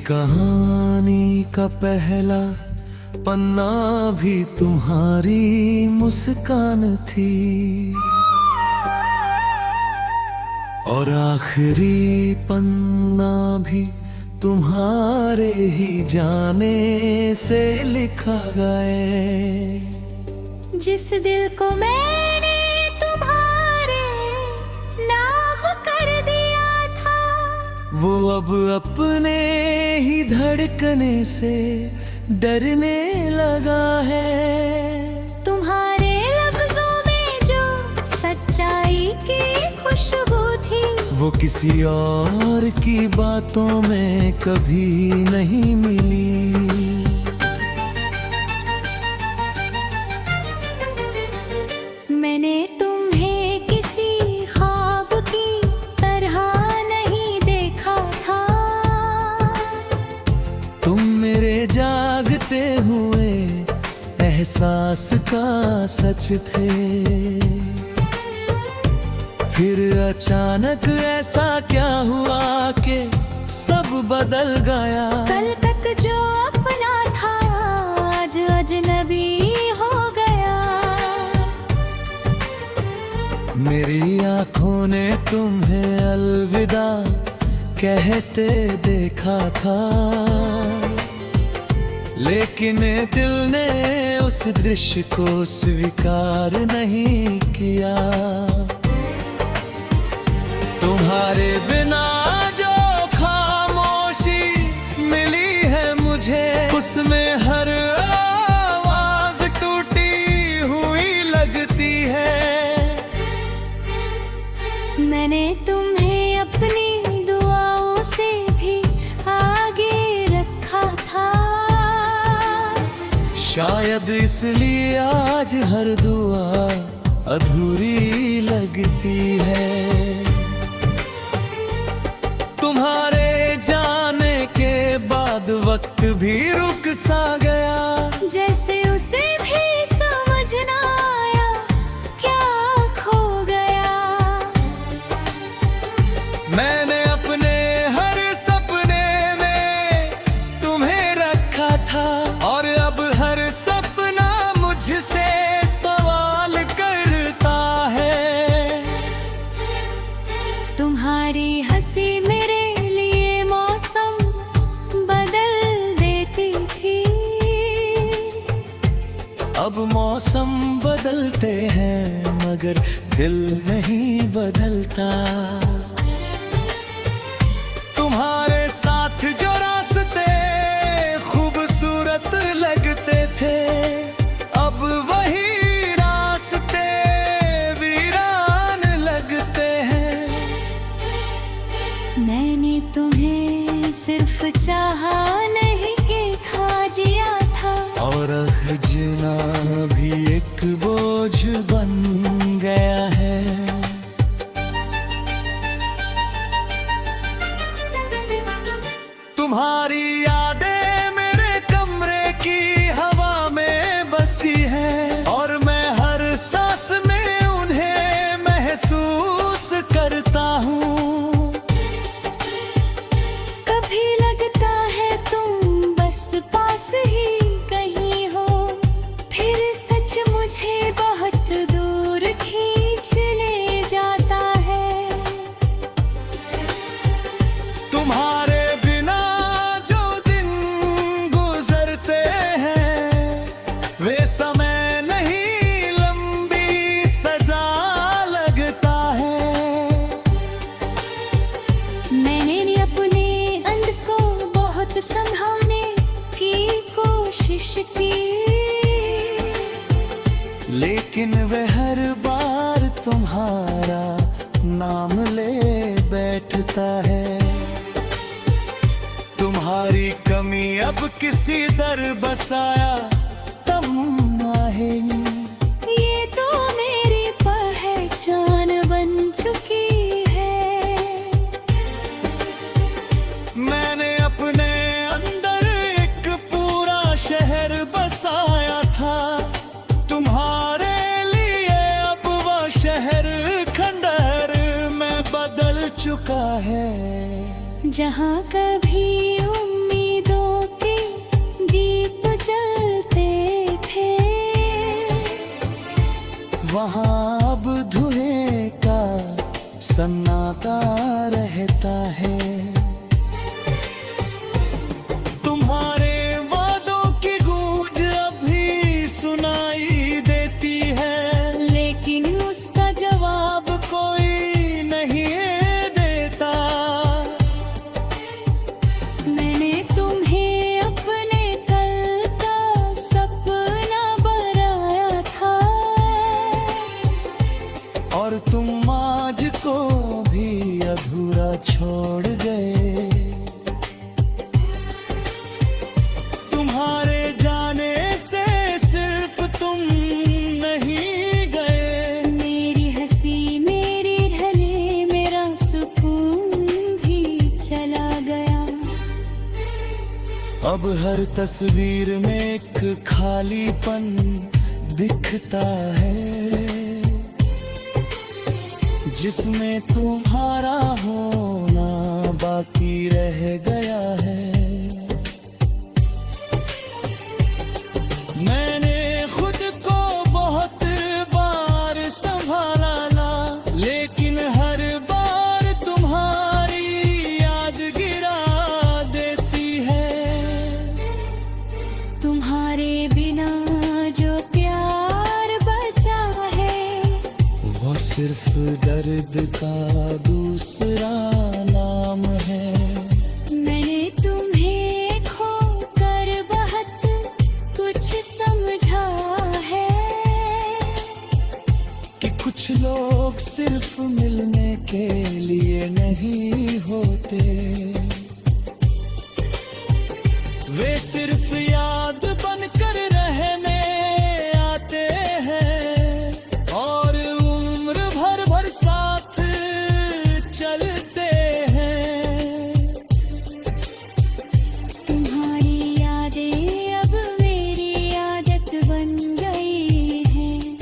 कहानी का पहला पन्ना भी तुम्हारी मुस्कान थी और आखिरी पन्ना भी तुम्हारे ही जाने से लिखा गए। जिस दिल को मैंने तुम्हारे नाम कर दिया था, वो अब अपने ही धड़कने से डरने लगा है। तुम्हारे लफ्जों में जो सच्चाई की खुशबू थी, वो किसी और की बातों में कभी नहीं मिली। मैंने तुम्हें किसी ख्वाब की तरह नहीं देखा था। तुम मेरे जागते हुए एहसास का सच थे। फिर अचानक ऐसा क्या हुआ कि सब बदल गया। कल तक जो अपना था आज अजनबी हो गया। मेरी आंखों ने तुम्हें अलविदा कहते देखा था, लेकिन दिल ने उस दृश्य को स्वीकार नहीं किया। तुम्हारे बिना जो खामोशी मिली है मुझे, उसमें हर आवाज टूटी हुई लगती है। मैंने तुम्हें अपनी दुआओं से भी आगे रखा था। शायद इसलिए आज हर दुआ अधूरी लगती है। तुम्हारे जाने के बाद वक्त भी रुक सा गया, जैसे उसे भी समझ ना आया क्या खो गया। मैंने अपने हर सपने में तुम्हें रखा था, और अब हर सपना मुझसे सवाल करता है। तुम्हारी हंसी मेरे लिए मौसम बदल देती थी। अब मौसम बदलते हैं मगर दिल नहीं बदलता। तुम्हारे साथ जो रास्ते खूबसूरत लगते थे, अब वही रास्ते वीरान लगते हैं। मैंने तुम्हें सिर्फ चाहा नहीं कि खा जिया था, और जीना भी एक बोझ बन गया है। तुम्हारी यादें मेरे कमरे की हवा में बसी है, और मैं हर सांस में उन्हें महसूस करता हूँ। कभी लगता है तुम बस पास ही कहीं हो, फिर सच मुझे बहुत दूर खींच ले जाता है। तुम्हारे बिना जो दिन गुजरते हैं, वे समय नहीं लंबी सजा लगता है। मैंने अपने अंध को बहुत संभालने की कोशिश की, लेकिन वह हर बार तुम्हारा नाम ले बैठता है। तुम्हारी कमी अब किसी दर बसाया तम आहें। ये तो मेरी पहचान बन चुकी है। मैंने अपने अंदर एक पूरा शहर बसाया था, तुम्हारे लिए अब वह शहर खंडहर में बदल चुका है। जहाँ कभी उम्मीद अब हर तस्वीर में एक खालीपन दिखता है, जिसमें तुम्हारा होना बाकी रह गया है। मैंने खुद को बहुत बार संभाला, लेकिन हर बार तुम्हारी याद गिरा देती है। तुम्हारे बिना जो प्यार बचा है, वो सिर्फ दर्द का दूसरा नाम है। मैंने तुम्हें खोकर बहुत कुछ समझा है कि कुछ लोग सिर्फ मिलने के लिए नहीं होते, वे सिर्फ याद बनकर रहने आते हैं और उम्र भर भर साथ चलते हैं। तुम्हारी यादें अब मेरी आदत बन गई हैं,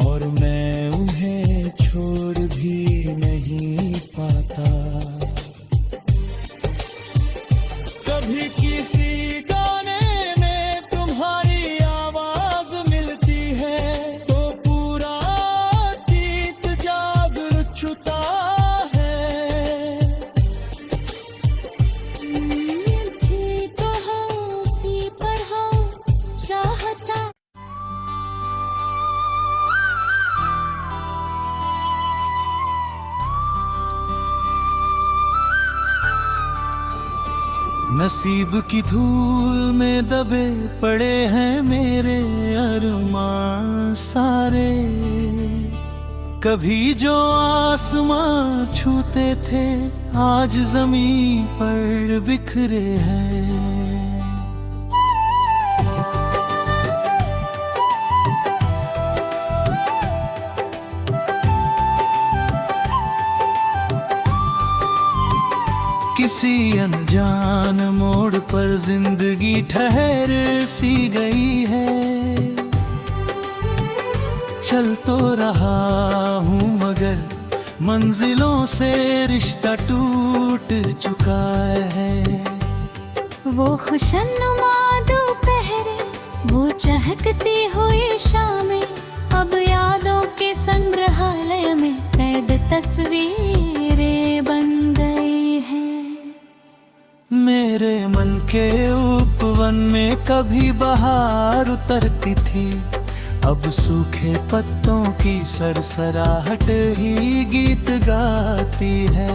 और मैं उन्हें छोड़ भी नहीं पाता। कभी किसी गाने में तुम्हारी आवाज मिलती है, तो पूरा अतीत जाग उठता है। मुझे तो हंसी पर हाँ चाहता। नसीब की धूल में दबे पड़े हैं मेरे अरमां सारे। कभी जो आसमां छूते थे, आज जमीन पर बिखरे हैं। किसी अनजान मोड़ पर जिंदगी ठहर सी गई है। चल तो रहा हूँ मगर मंजिलों से रिश्ता टूट चुका है। वो खुशनुमा दोपहर, वो चहकती हुई शामें, अब यादों के संग्रहालय में कैद तस्वीरें बन गई हैं। मेरे मन के उपवन में कभी बहार उतरती थी, अब सूखे पत्तों की सरसराहट ही गीत गाती है।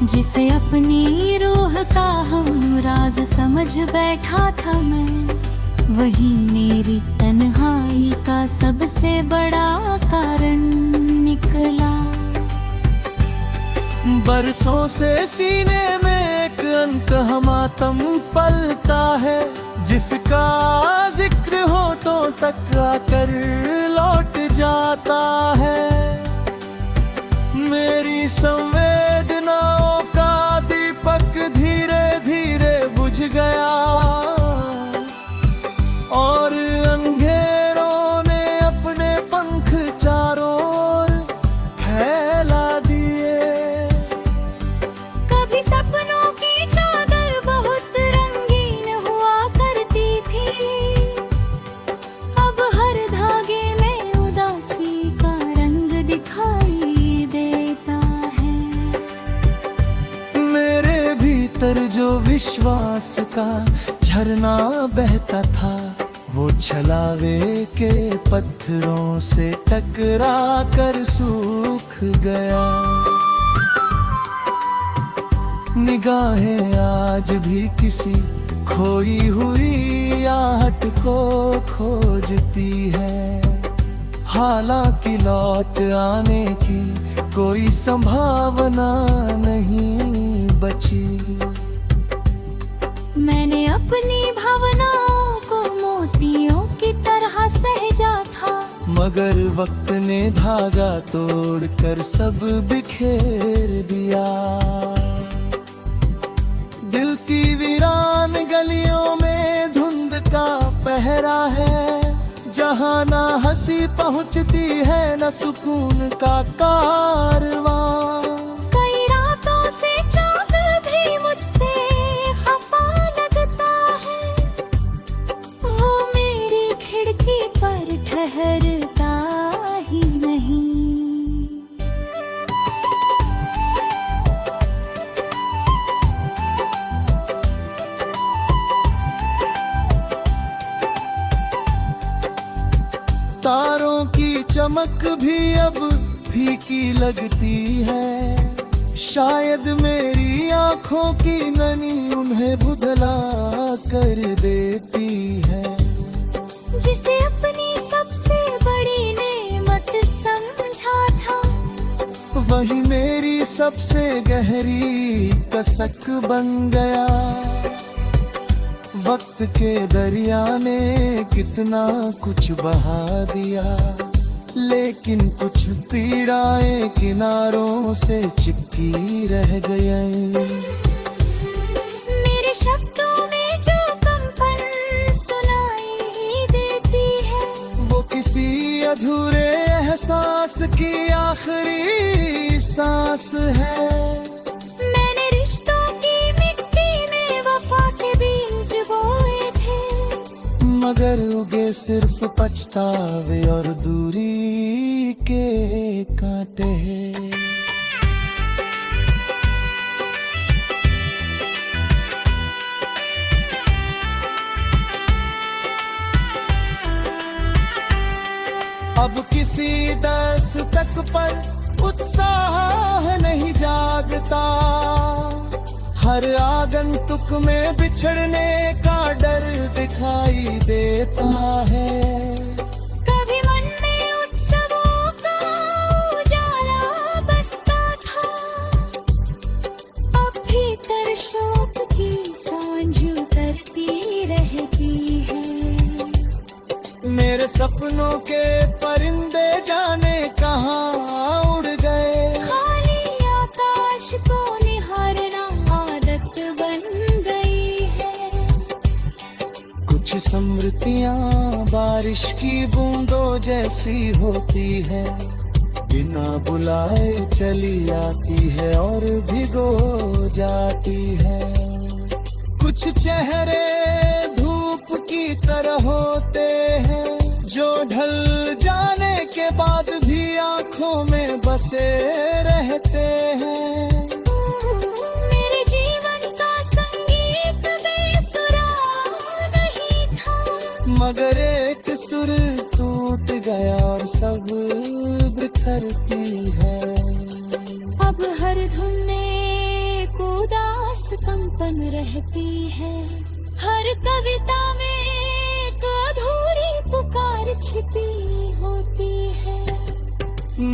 जिसे अपनी रूह का हम राज समझ बैठा था मैं, वही मेरी तन्हाई का सबसे बड़ा कारण निकला। बरसों से सीने में एक अनकहा मातम पलता है, जिसका जिक्र होठों तक आकर लौट जाता है। मेरी संवेदनाओं का दीपक धीरे धीरे बुझ गया, और अंधेरों ने अपने पंख चारों ओर फैला दिए। कभी सपनों की चादर बहुत रंगीन हुआ करती थी, अब हर धागे में उदासी का रंग दिखाई देता है। मेरे भीतर जो विश्वास का झरना बहता था, वो छलावे के पत्थरों से टकरा कर सूख गया। निगाहें आज भी किसी खोई हुई आहट को खोजती है, हालांकि लौट आने की कोई संभावना नहीं बची। मैंने अपनी भावनाओं को मोतियों की तरह सहेजा था, मगर वक्त ने धागा तोड़कर सब बिखेर दिया। दिल की गहरा है, जहाँ ना हंसी पहुँचती है न सुकून का कारवां। कई रातों से चाँद भी मुझसे खफा लगता है, वो मेरी खिड़की पर ठहरता ही नहीं। तारों की चमक भी अब फीकी लगती है, शायद मेरी आंखों की नमी उन्हें बुदला कर देती है। जिसे अपनी सबसे बड़ी नेमत समझा था, वही मेरी सबसे गहरी कसक बन गया। वक्त के दरिया ने कितना कुछ बहा दिया, लेकिन कुछ पीड़ाएं किनारों से चिपकी रह गई। मेरे शब्दों में जो कंपन सुनाई देती है, वो किसी अधूरे एहसास की आखिरी सांस है। मैंने रिश्तों की मिट्टी में वफा के बीज बोए थे, मगर उगे सिर्फ पछतावे और दूरी के कांटे। अब किसी दस्तक पर उत्साह नहीं जागता, हर आगंतुक में बिछड़ने का डर दिखाई देता है। कभी मन में उत्सवों का उजाला बसता था, अब भीतर शोक की सांझ उतरती रहती है। मेरे सपनों के परिंदे जाने कहाँ उड़ गए, खाली आकाश को निहारना आदत बन गई है। कुछ स्मृतियाँ बारिश की बूंदों जैसी होती है, बिना बुलाए चली आती है और भिगो जाती है। कुछ चेहरे धूप की तरह होते हैं, जो ढल जाने के बाद भी आंखों में बसे रहते हैं। मेरे जीवन का संगीत बेसुरा नहीं था, मगर एक सुर टूट गया और सब बिखरती है। अब हर धुन में एक उदास कंपन रहती है, हर कविता में एक अधूरी पुकार छिपी होती है।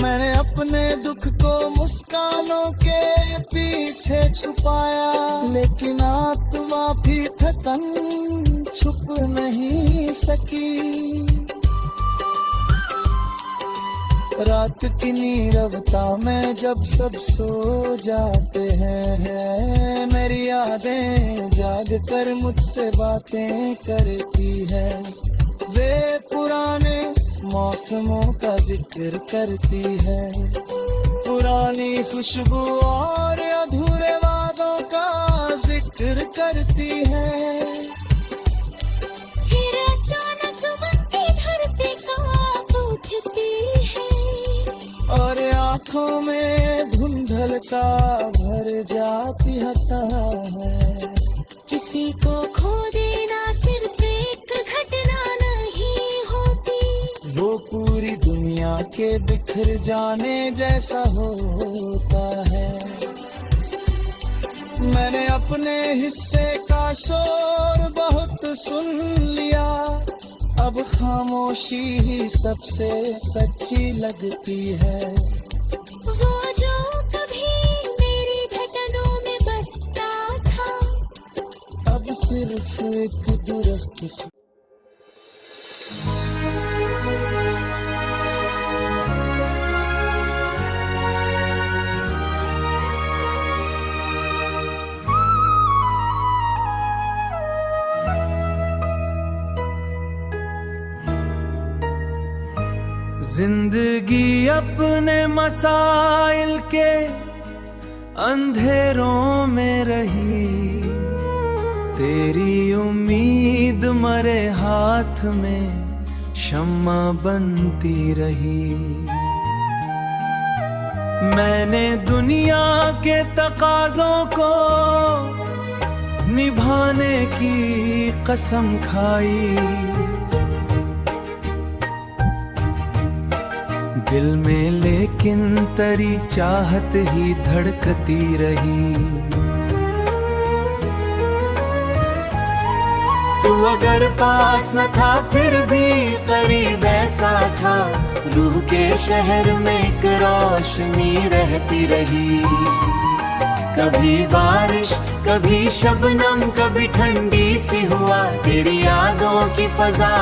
मैंने अपने दुख को मुस्कानों के पीछे छुपाया, लेकिन आत्मा भी थकन छुप नहीं सकी। रात की नीरवता में जब सब सो जाते हैं, मेरी यादें जाग कर मुझसे बातें करती है। वे पुराने मौसमों का जिक्र करती है, पुरानी खुशबू और अधूरे वादों का जिक्र करती है। फिर अचानक मन की धरती कांप उठती है, और आंखों में धुंधलता भर जाती है। किसी को खो देना सिर्फ एक घटना नहीं होती, वो पूरी दुनिया के बिखर जाने जैसा होता है। मैंने अपने हिस्से का शोर बहुत सुन लिया, अब खामोशी ही सबसे सच्ची लगती है। वो जो कभी मेरी धड़कनों में बसता था, अब सिर्फ एक दुरुस्त जिंदगी अपने मसाइल के अंधेरों में रही, तेरी उम्मीद मरे हाथ में शम्मा बनती रही। मैंने दुनिया के तकाज़ों को निभाने की कसम खाई, दिल में लेकिन तेरी चाहत ही धड़कती रही। तू अगर पास न था फिर भी करीब ऐसा था, रूह के शहर में एक रोशनी रहती रही। कभी बारिश कभी शबनम कभी ठंडी सी हुआ, तेरी यादों की फजा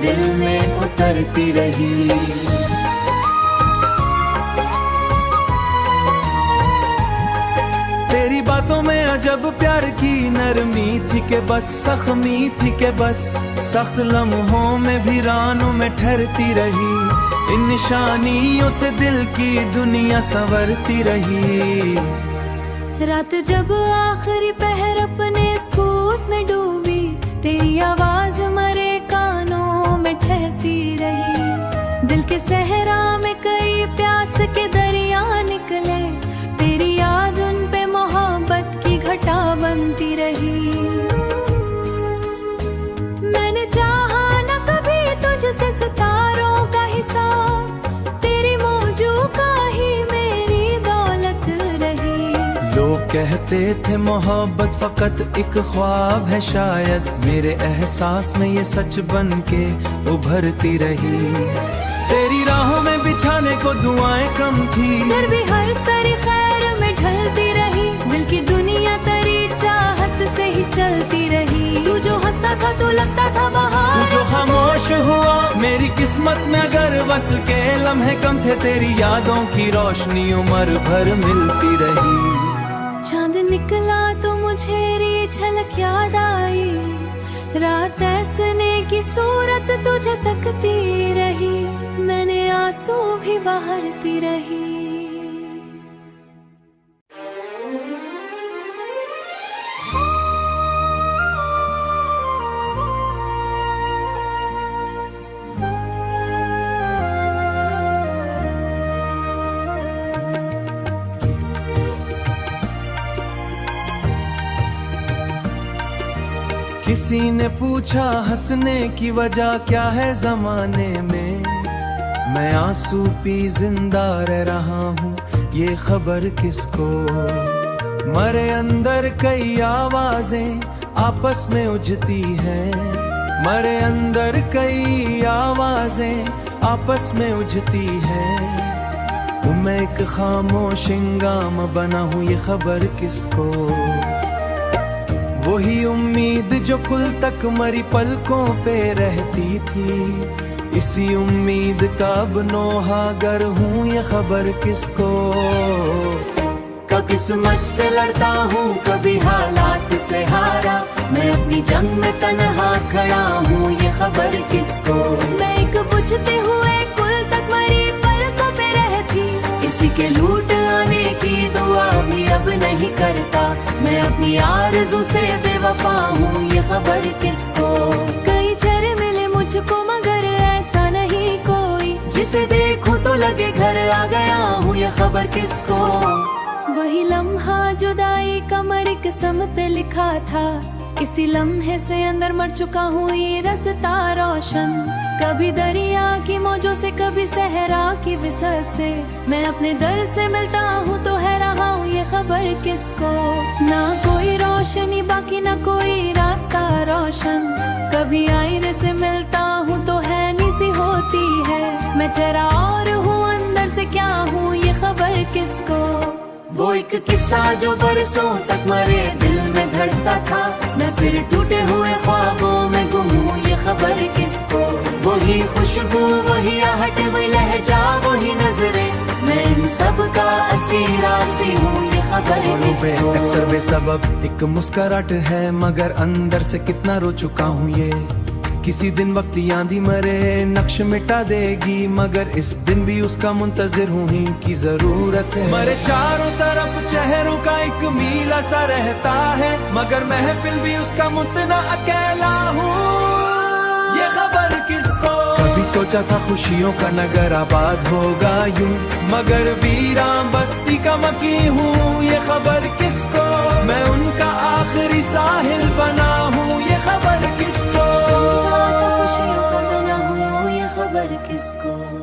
दिल में उतरती रही। तेरी बातों में अजब प्यार की नरमी थी के बस जख्मी थी के बस, सख्त लम्हों में भी रानों में ठहरती रही। इन निशानियों से दिल की दुनिया संवरती रही। रात जब आखिरी पहर अपने स्कूट में डूबी, तेरी आवाज मरे कानों में ठहरती रही। दिल के सहरा में कई प्यास के दरिया निकले, तेरी याद उन पे मोहब्बत की घटा बनती रही। मैंने चाहा न कभी तुझसे सितारों का हिसाब, तेरी मौजू का ही मेरी दौलत रही। लोग कहते थे मोहब्बत फकत एक ख्वाब है, शायद मेरे एहसास में ये सच बन के उभरती रही। तेरी राहों में बिछाने को दुआएं कम थी, फिर भी हर सारी खैर में ढलती रही। दिल की दुनिया तेरी चाहत से ही चलती रही। तू जो हंसता था तो लगता था बहार, तू जो खामोश हुआ मेरी किस्मत में अगर वसल के लम्हे कम थे, तेरी यादों की रोशनी उम्र भर मिलती रही। चांद निकला तो मुझे री झलक याद आई, रात ऐसने की सूरत तुझे तकती रही। मैंने आंसू भी बहारती रही। किसी ने पूछा हंसने की वजह क्या है जमाने में, मैं आंसू पी जिंदा रह रहा हूँ ये खबर किसको। मरे अंदर कई आवाजें आपस में उलझती हैं, मरे अंदर कई आवाजें आपस में उलझती हैं। मैं एक खामोश इंगाम बना हूँ ये खबर किसको। वही उम्मीद जो कुल तक मरी पलकों पे रहती थी, इसी उम्मीद का अब नौहागर हूँ ये खबर किसको। कब किस्मत से लड़ता हूँ कभी हालात से हारा, मैं अपनी जंग में तन्हा खड़ा हूँ ये खबर किसको। मैं एक बुझते हुए कुल तक मरी पलकों पे रहती, इसी के लूट आने की दुआ भी अब नहीं करता। मैं अपनी आरज़ू से बेवफा हूँ ये खबर किसको। कई चेहरे मिले मुझको मगर ऐसा नहीं कोई, जिसे देखूं तो लगे घर आ गया हूँ ये खबर किसको। वही लम्हा जुदाई का मर किस्म पे लिखा था, इसी लम्हे से अंदर मर चुका हूँ ये रास्ता रोशन। कभी दरिया की मौजों से कभी सहरा की विसत से, मैं अपने दर से मिलता हूँ तो है रहा हूँ ये खबर किसको। ना कोई रोशनी बाकी ना कोई रास्ता रोशन, कभी आईने से मिलता हूँ तो है सी होती है। मैं चेहरा और हूँ अंदर से क्या हूँ ये खबर किसको। वो एक किस्सा जो बरसों तक मरे दिल में धड़कता था, मैं फिर टूटे हुए ख्वाबों में गुम हूँ ये खबर किसको। वही खुशबू वही आहट वही लहजा वही नजरें, मैं इन सब का असीर आज भी हूँ ये खबर किसको। अक्सर बेसबब एक मुस्कुराहट है मगर अंदर से कितना रो चुका हूँ ये। किसी दिन वक्त आंधी मरे नक्श मिटा देगी, मगर इस दिन भी उसका मुंतजिर हूँ ही की जरूरत है। मरे चारों तरफ चेहरों का एक मीला सा रहता है, मगर महफिल भी उसका मुतना अकेला हूँ। ये खबर किसको, कभी सोचा था खुशियों का नगर आबाद होगा यूं, मगर वीरान बस्ती का मकी हूँ। ये खबर किसको, मैं उनका आखिरी साहिल बना हूँ। ये खबर किसको, खुशियों का बना हूँ, ये खबर किसको।